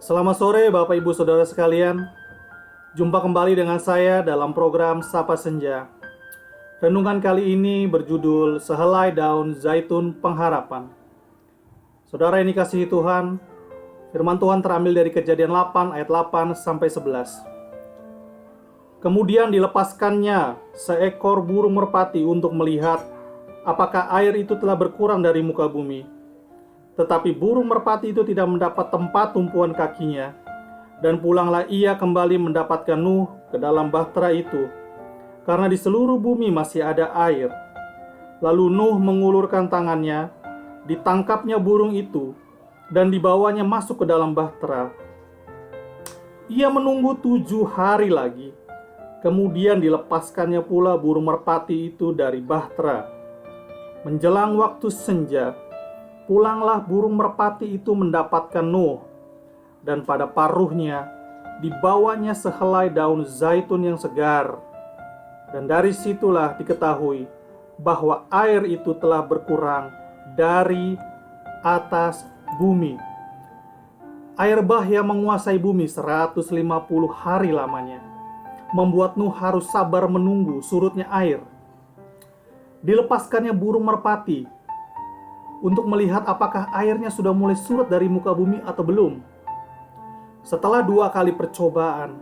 Selamat sore Bapak Ibu Saudara sekalian. Jumpa kembali dengan saya dalam program Sapa Senja. Renungan kali ini berjudul Sehelai Daun Zaitun Pengharapan. Saudara yang dikasihi Tuhan, firman Tuhan terambil dari Kejadian 8 ayat 8 sampai 11. Kemudian dilepaskannya seekor burung merpati untuk melihat apakah air itu telah berkurang dari muka bumi. Tetapi burung merpati itu tidak mendapat tempat tumpuan kakinya, dan pulanglah ia kembali mendapatkan Nuh ke dalam bahtera itu, karena di seluruh bumi masih ada air. Lalu Nuh mengulurkan tangannya, ditangkapnya burung itu, dan dibawanya masuk ke dalam bahtera. Ia menunggu 7 hari lagi, kemudian dilepaskannya pula burung merpati itu dari bahtera. Menjelang waktu senja, pulanglah burung merpati itu mendapatkan Nuh, dan pada paruhnya dibawanya sehelai daun zaitun yang segar. Dan dari situlah diketahui bahwa air itu telah berkurang dari atas bumi. Air bah yang menguasai bumi 150 hari lamanya, membuat Nuh harus sabar menunggu surutnya air. Dilepaskannya burung merpati untuk melihat apakah airnya sudah mulai surut dari muka bumi atau belum. Setelah 2 kali percobaan,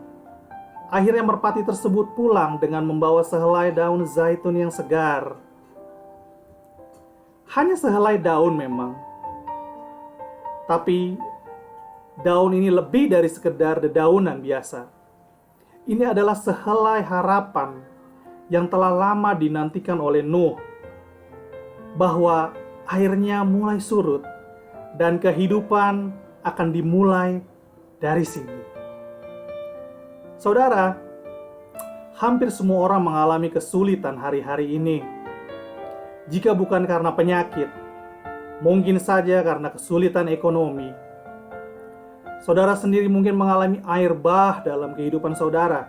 akhirnya merpati tersebut pulang dengan membawa sehelai daun zaitun yang segar. Hanya sehelai daun memang, tapi daun ini lebih dari sekedar dedaunan biasa. Ini adalah sehelai harapan yang telah lama dinantikan oleh Nuh, bahwa airnya mulai surut dan kehidupan akan dimulai dari sini. Saudara, hampir semua orang mengalami kesulitan hari-hari ini. Jika bukan karena penyakit, mungkin saja karena kesulitan ekonomi. Saudara sendiri mungkin mengalami air bah dalam kehidupan saudara,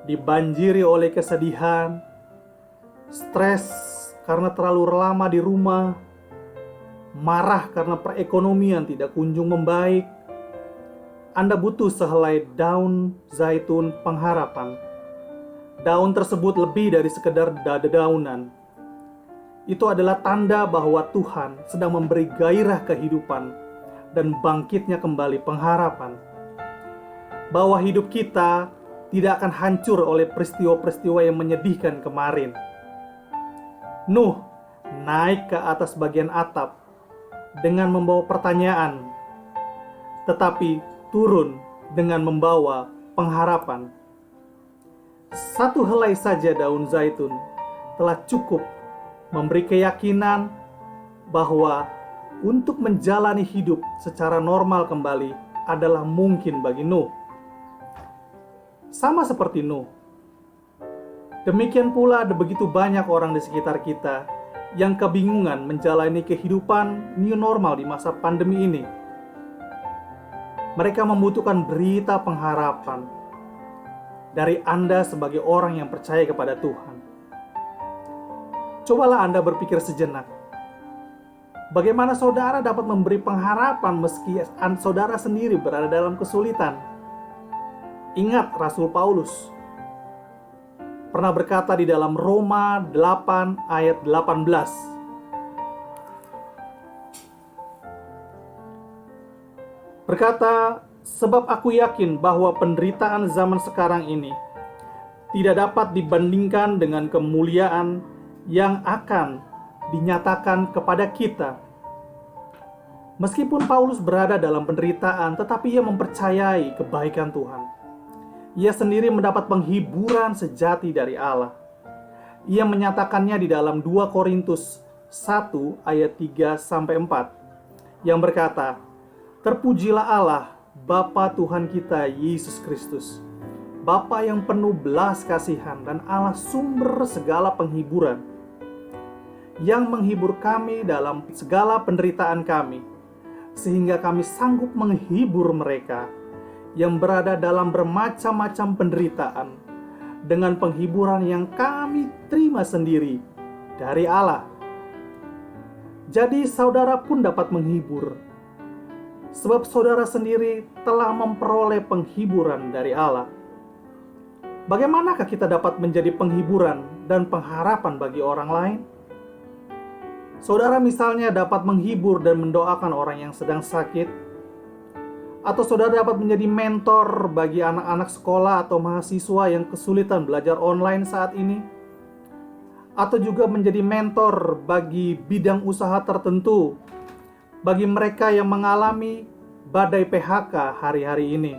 dibanjiri oleh kesedihan, stres karena terlalu lama di rumah, marah karena perekonomian tidak kunjung membaik. Anda butuh sehelai daun zaitun pengharapan. Daun tersebut lebih dari sekedar dedaunan. Itu adalah tanda bahwa Tuhan sedang memberi gairah kehidupan dan bangkitnya kembali pengharapan. Bahwa hidup kita tidak akan hancur oleh peristiwa-peristiwa yang menyedihkan kemarin. Nuh naik ke atas bagian atap dengan membawa pertanyaan, tetapi turun dengan membawa pengharapan. 1 helai saja daun zaitun telah cukup memberi keyakinan bahwa untuk menjalani hidup secara normal kembali adalah mungkin bagi Nuh. Sama seperti Nuh, demikian pula ada begitu banyak orang di sekitar kita yang kebingungan menjalani kehidupan new normal di masa pandemi ini. Mereka membutuhkan berita pengharapan dari Anda sebagai orang yang percaya kepada Tuhan. Cobalah Anda berpikir sejenak. Bagaimana saudara dapat memberi pengharapan meski saudara sendiri berada dalam kesulitan? Ingat Rasul Paulus pernah berkata di dalam Roma 8 ayat 18. Berkata, sebab aku yakin bahwa penderitaan zaman sekarang ini tidak dapat dibandingkan dengan kemuliaan yang akan dinyatakan kepada kita. Meskipun Paulus berada dalam penderitaan, tetapi ia mempercayai kebaikan Tuhan. Ia sendiri mendapat penghiburan sejati dari Allah. Ia menyatakannya di dalam 2 Korintus 1 ayat 3 sampai 4 yang berkata, terpujilah Allah, Bapa Tuhan kita Yesus Kristus, Bapa yang penuh belas kasihan dan Allah sumber segala penghiburan, yang menghibur kami dalam segala penderitaan kami, sehingga kami sanggup menghibur mereka yang berada dalam bermacam-macam penderitaan dengan penghiburan yang kami terima sendiri dari Allah. Jadi saudara pun dapat menghibur sebab saudara sendiri telah memperoleh penghiburan dari Allah. Bagaimanakah kita dapat menjadi penghiburan dan pengharapan bagi orang lain? Saudara misalnya dapat menghibur dan mendoakan orang yang sedang sakit, atau saudara dapat menjadi mentor bagi anak-anak sekolah atau mahasiswa yang kesulitan belajar online saat ini, atau juga menjadi mentor bagi bidang usaha tertentu, bagi mereka yang mengalami badai PHK hari-hari ini.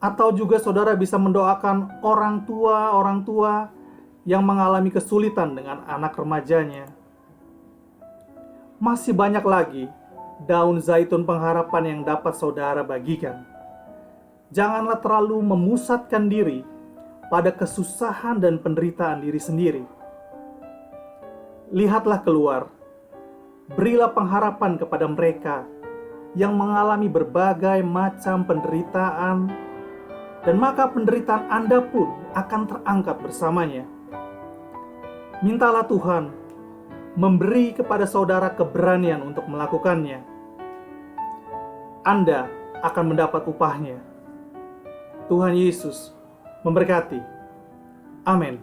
Atau juga saudara bisa mendoakan orang tua yang mengalami kesulitan dengan anak remajanya. Masih banyak lagi daun zaitun pengharapan yang dapat saudara bagikan. Janganlah terlalu memusatkan diri pada kesusahan dan penderitaan diri sendiri. Lihatlah keluar, berilah pengharapan kepada mereka yang mengalami berbagai macam penderitaan, dan maka penderitaan Anda pun akan terangkat bersamanya. Mintalah Tuhan memberi kepada saudara keberanian untuk melakukannya. Anda akan mendapat upahnya. Tuhan Yesus memberkati. Amin.